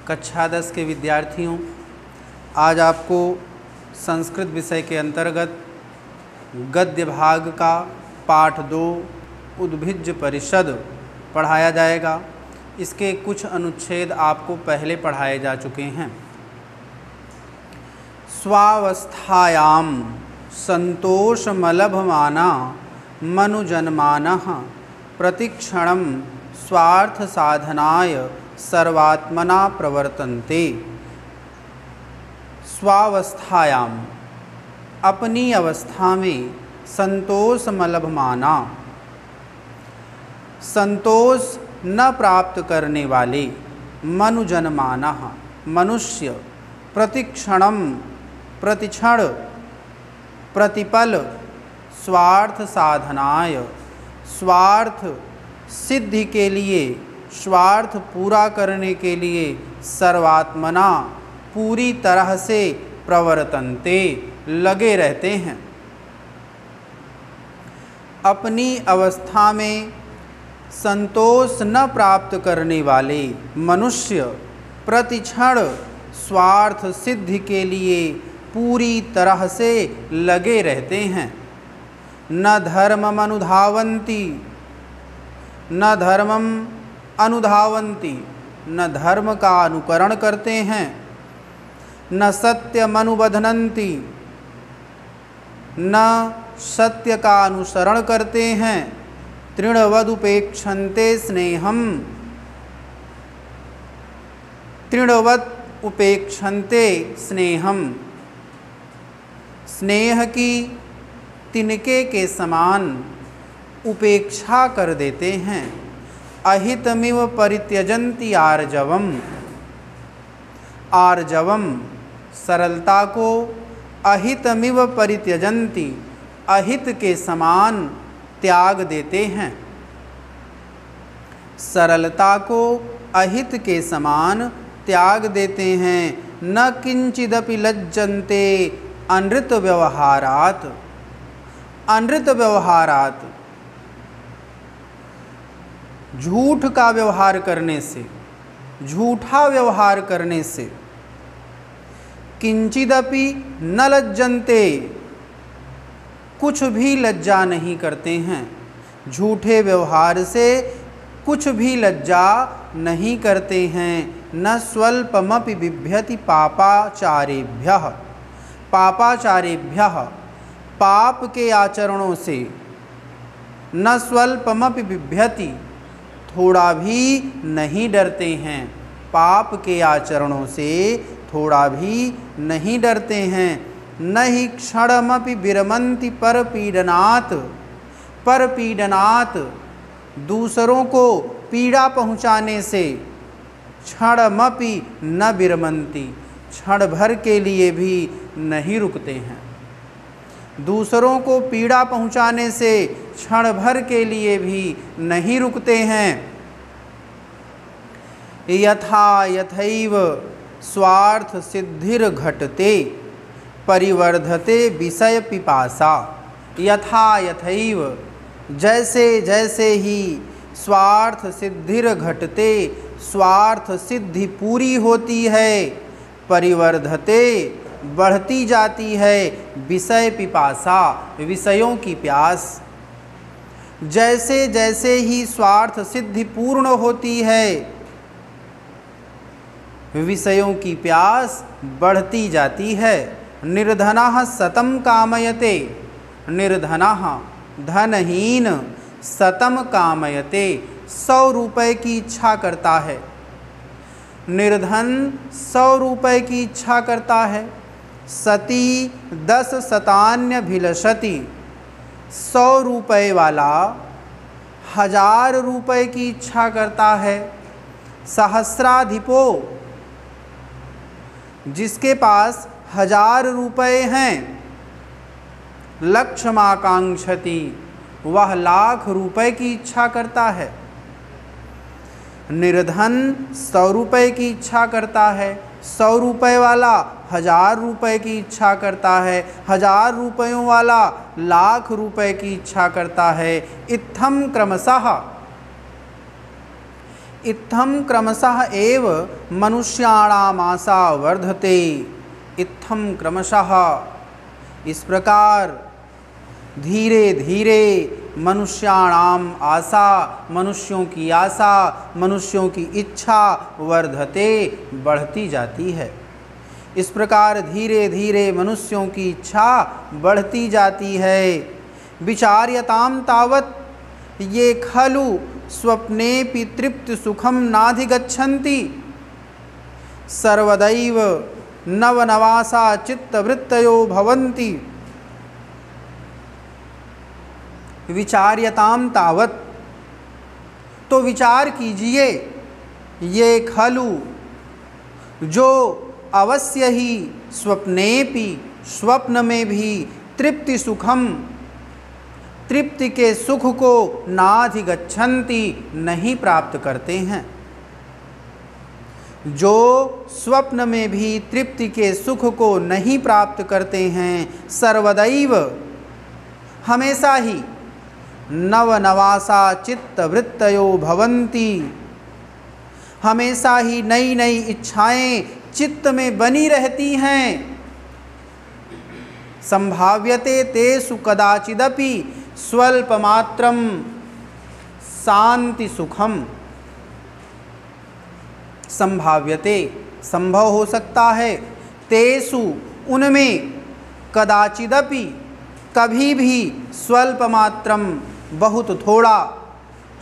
कक्षा 10 के विद्यार्थियों, आज आपको संस्कृत विषय के अंतर्गत गद्य भाग का पाठ 2 उद्भिज्ज परिषद पढ़ाया जाएगा। इसके कुछ अनुच्छेद आपको पहले पढ़ाए जा चुके हैं। स्वावस्थायां संतोषमलभमाना मनुजन्मानः प्रतिक्षणं स्वार्थ साधनाय सर्वात्मना प्रवर्तन्ते। स्वावस्थायां, अपनी अवस्था में संतोषमलभमाना, संतोष न प्राप्त करने वाले, मनुजन्मानः, मनुष्य, प्रतिक्षणं, प्रतिक्षण, प्रतिपल, स्वार्थ साधनाय, स्वार्थ सिद्धि के लिए, स्वार्थ पूरा करने के लिए, सर्वात्मना, पूरी तरह से, प्रवर्तन्ते, लगे रहते हैं। अपनी अवस्था में संतोष न प्राप्त करने वाले मनुष्य प्रतिक्षण स्वार्थ सिद्धि के लिए पूरी तरह से लगे रहते हैं। न धर्मम अनुधावन्ति, न धर्मम अनुधावन्ति, न धर्म का अनुकरण करते हैं, न सत्यम अनुबध्नन्ति, न सत्य का अनुसरण करते हैं। तृणवदुपेक्षन्ते स्नेहम, तृणवत् उपेक्षन्ते स्नेहम, स्नेह की तिनके के समान उपेक्षा कर देते हैं। अहितमिव परित्यजन्ति आर्जवम, आर्जवम सरलता को, अहितमिव परित्यजन्ति, अहित के समान त्याग देते हैं। सरलता को अहित के समान त्याग देते हैं। न किंचिदपि लज्जन्ते अनृत व्यवहारात्, अनृत व्यवहारात्, झूठ का व्यवहार करने से, झूठा व्यवहार करने से। किंचिदपि न लज्जन्ते, कुछ भी लज्जा नहीं करते हैं। झूठे व्यवहार से कुछ भी लज्जा नहीं करते हैं। न स्वल्पमपि बिभ्यति पापाचारेभ्यः, पापाचारेभ्यः, पाप के आचरणों से। न स्वल्पमपि बिभ्यति, थोड़ा भी नहीं डरते हैं। पाप के आचरणों से थोड़ा भी नहीं डरते हैं। न हि क्षणमपि विरमन्ति परपीडनात्, परपीडनात्, दूसरों को पीड़ा पहुँचाने से। क्षणमपि न विरमन्ति, क्षण भर के लिए भी नहीं रुकते हैं। दूसरों को पीड़ा पहुँचाने से क्षण भर के लिए भी नहीं रुकते हैं। यथा यथैव स्वार्थ सिद्धिर घटते परिवर्धते विषय पिपासा। यथा यथैव, जैसे जैसे ही स्वार्थ सिद्धिर घटते, स्वार्थ सिद्धि पूरी होती है, परिवर्धते, बढ़ती जाती है, विषय पिपासा, विषयों की प्यास। जैसे जैसे ही स्वार्थ सिद्धि पूर्ण होती है, विषयों की प्यास बढ़ती जाती है। निर्धनः सतम कामयते, निर्धनः धनहीन, सतम कामयते, 100 रुपये की इच्छा करता है। निर्धन 100 रुपये की इच्छा करता है। सती 10 शतान्यभिलषति, 100 रुपये वाला 1000 रुपये की इच्छा करता है। सहस्राधिपो, जिसके पास 1000 रुपये हैं, लक्षमाकांक्षति, वह 1,00,000 रुपये की इच्छा करता है। निर्धन 100 रुपये की इच्छा करता है। 100 रुपये वाला 1000 रुपये की इच्छा करता है। 1000 रुपयों वाला 1,00,000 रुपये की इच्छा करता है। इत्थम क्रमशः, इत्थं क्रमशः एव मनुष्याणाम् आशा वर्धते। इत्थं क्रमशः, इस प्रकार धीरे धीरे मनुष्याणाम आशा, मनुष्यों की आशा, मनुष्यों की इच्छा वर्धते, बढ़ती जाती है। इस प्रकार धीरे धीरे मनुष्यों की इच्छा बढ़ती जाती है। विचार्यताम तावत ये खलु स्वप्नेपि तृप्ति सुखम नाधिगच्छन्ति सर्वदैव नवनवासा चित्तवृत्तयो भवन्ति। विचार्यताम तावत, तो विचार कीजिए, ये खलु, जो अवश्य ही स्वप्नेपि, स्वप्न में भी तृप्ति सुखम, तृप्ति के सुख को नाधिगच्छन्ति, नहीं प्राप्त करते हैं। जो स्वप्न में भी तृप्ति के सुख को नहीं प्राप्त करते हैं, सर्वदैव, हमेशा ही, नवनवासा चित्तवृत्तयो भवन्ति, हमेशा ही नई नई इच्छाएं चित्त में बनी रहती हैं। संभाव्यते तेषु कदाचिदपि स्वल्पमात्रम शांति सुखम। संभाव्यते, संभव हो सकता है, तेषु, उनमें, कदाचिदपि, कभी भी, स्वल्पमात्रम, बहुत थोड़ा,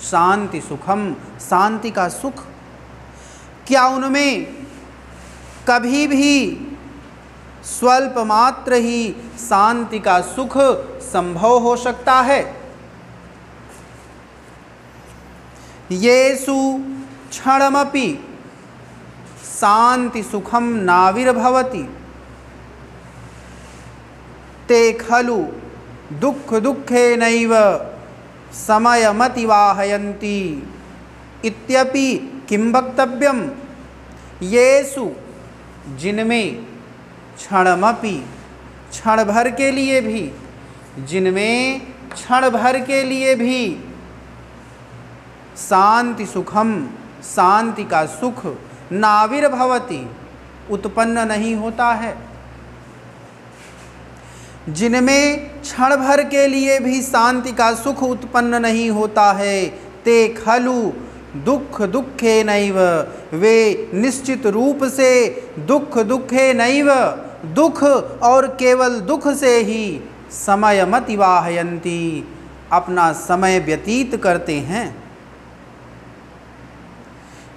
शांति सुखम, शांति का सुख, क्या उनमें कभी भी स्वल्प मात्र ही शांति का सुख संभव हो सकता है? येषु क्षणमपि शांति सुखम नाविर्भवति ते खलु दुख दुःखेनैव समयमतिवाहयन्ति इत्यपि किं वक्तव्यम। येषु, जिनमें, क्षणमपि, क्षण भर के लिए भी, जिनमें क्षण भर के लिए भी, शांति सुखम, शांति का सुख, नाविर्भवति, उत्पन्न नहीं होता है। जिनमें क्षण भर के लिए भी शांति का सुख उत्पन्न नहीं होता है, ते खलु दुख दुखे नैव, वे निश्चित रूप से दुख दुखे नैव, दुख और केवल दुख से ही समयमतिवाहयन्ति, अपना समय व्यतीत करते हैं।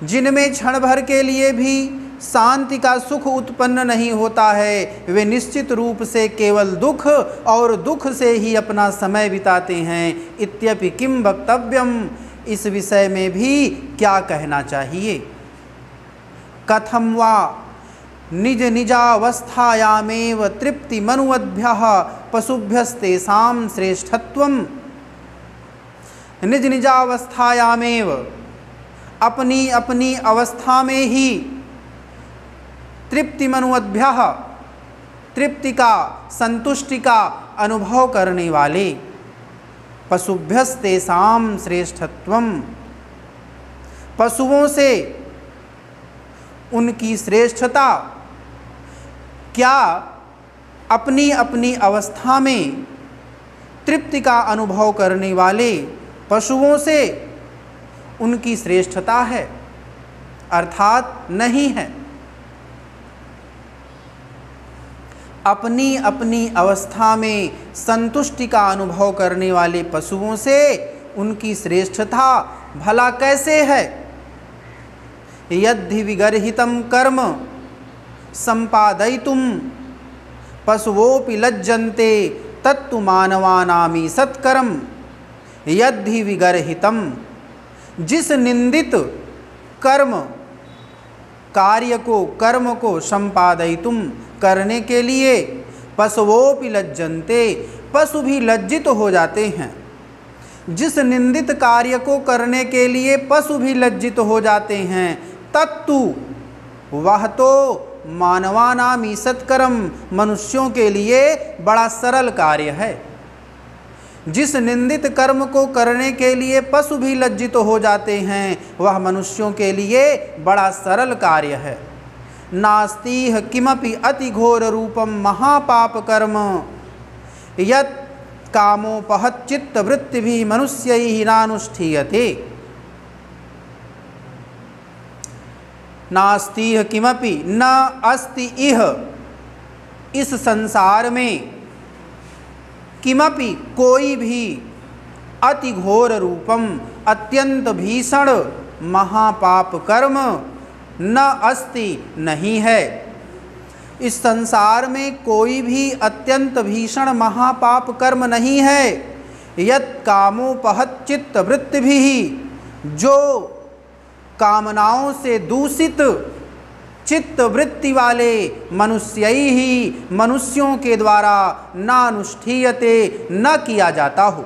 जिनमें क्षण भर के लिए भी शांति का सुख उत्पन्न नहीं होता है, वे निश्चित रूप से केवल दुख और दुख से ही अपना समय बिताते हैं। इत्यपि किम वक्तव्यम, इस विषय में भी क्या कहना चाहिए। कथम वा निज निजावस्थायामेव तृप्ति मनुवद्भ्यः पशुभ्यस्तेषां श्रेष्ठत्वम्। निज निजावस्थायामेव, अपनी अपनी अवस्था में ही, तृप्ति मनुवद्भ्यः, तृप्ति का, संतुष्टि का अनुभव करने वाले, पशुभ्यस्तेषां श्रेष्ठत्वम्, पशुओं से उनकी श्रेष्ठता। क्या अपनी अपनी अवस्था में तृप्ति का अनुभव करने वाले पशुओं से उनकी श्रेष्ठता है? अर्थात नहीं है। अपनी अपनी अवस्था में संतुष्टि का अनुभव करने वाले पशुओं से उनकी श्रेष्ठता भला कैसे है? यद्धि विगर्हितं कर्म संपादयितुं पशवोऽपि लज्जन्ते तत्तु मानवानामि सत्कर्म। यद्धि विगर्हितं, जिस निंदित कर्म, कार्य को, कर्म को संपादयितुं, करने के लिए, पशवोऽपि लज्जन्ते, पशु भी लज्जित हो जाते हैं। जिस निंदित कार्य को करने के लिए पशु भी लज्जित हो जाते हैं, तत्तु, वह तो मानवानामि सत्कर्म, मनुष्यों के लिए बड़ा सरल कार्य है। जिस निंदित कर्म को करने के लिए पशु भी लज्जित हो जाते हैं, वह मनुष्यों के लिए बड़ा सरल कार्य है। नास्ति किमपि अति घोर रूपम महापाप कर्म यत् कामोपहत चित्त वृत्ति भी मनुष्यैः नानुष्ठीयते। नास्ति किमपि न अस्ति इह, इस संसार में किमपि कोई भी अति घोर रूपम अत्यंत भीषण महापाप कर्म न अस्ति नहीं है। इस संसार में कोई भी अत्यंत भीषण महापाप कर्म नहीं है। यत् कामोपहत चित्त वृत्ति भी, जो कामनाओं से दूषित चित्त वृत्ति वाले मनुष्यों के द्वारा नानुष्ठीयते, न किया जाता हो।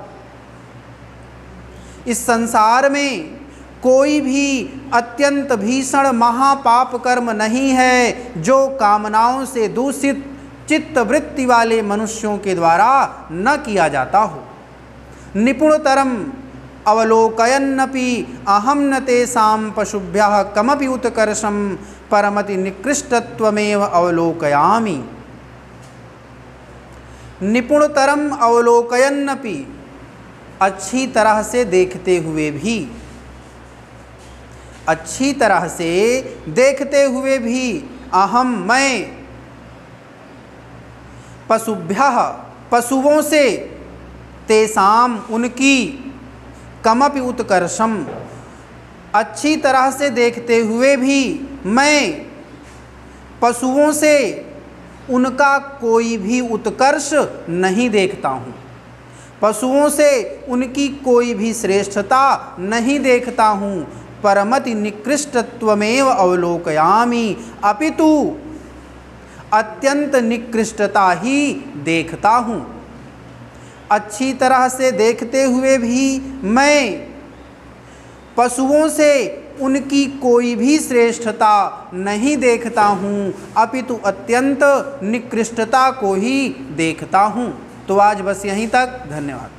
इस संसार में कोई भी अत्यंत भीषण महापाप कर्म नहीं है जो कामनाओं से दूषित चित्त वृत्ति वाले मनुष्यों के द्वारा न किया जाता हो। निपुणतरम अवलोकयन्नपि अहम न तेषां पशुभ्यः कमपि उत्कर्षं परमति निकृष्टत्वमेव अवलोकयामि। निपुणतरम अवलोकयन्नपि, अच्छी तरह से देखते हुए भी, अच्छी तरह से देखते हुए भी, अहम मैं, पशुभ्यः पशुओं से, तेषाम उनकी, कमपि उत्कर्षम अच्छी तरह से देखते हुए भी मैं पशुओं से उनका कोई भी उत्कर्ष नहीं देखता हूँ, पशुओं से उनकी कोई भी श्रेष्ठता नहीं देखता हूँ। परमति निकृष्टत्वमेव अवलोकयामि, अपितु अत्यंत निकृष्टता ही देखता हूँ। अच्छी तरह से देखते हुए भी मैं पशुओं से उनकी कोई भी श्रेष्ठता नहीं देखता हूँ, अपितु अत्यंत निकृष्टता को ही देखता हूँ। तो आज बस यहीं तक, धन्यवाद।